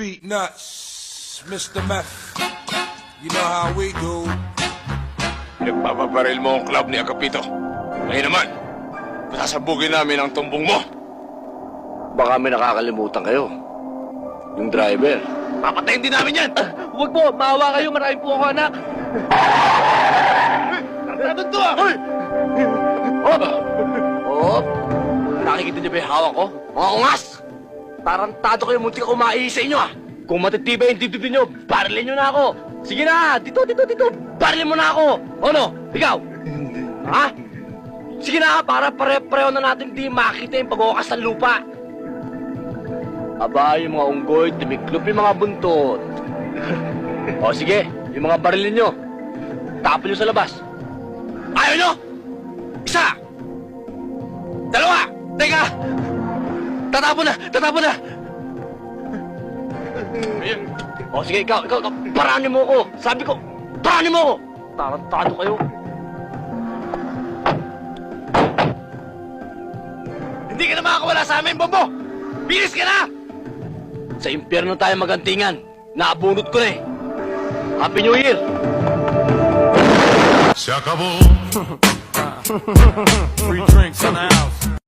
beat nuts, Mr. Meth. You know how we do. Nagpapabaril mo ang club ni Agapito. Ngayon naman, pasasabugin namin ang tumbong mo. Baka may nakakalimutan kayo. Yung driver. Papatayin din namin yan! Huwag po, maawa kayo. Marami po ako anak. Ano to ah? Hoy! Oh! Nakikita niyo ba yung hawak ko? Mga ungas! Tarantado kayo, muntik ako maiis sa inyo ah! Kung matitibay yung dibdib niyo, barilin niyo na ako! Sige na! Dito! Barilin mo na ako! Ano? Ikaw? Ha? Sige na, para pare-pareho na natin di makita yung pag-uwakas ng lupa! Aba, yung mga unggoy, tumiklop yung mga buntot. O sige, yung mga barilin nyo, tapon nyo sa labas. Ayaw nyo! Isa! Dalawa! Teka! Tatapon na! Ayun. O sige, ikaw, paranin mo ako. Sabi ko, paranin mo ako. Tarantado kayo. Hindi ka na makakawala sa amin, Bombo! Bilis ka na! Sa impyerno tayo magantingan. Naabunot ko na eh. Happy New Year! Se acabó. Free drinks in the house.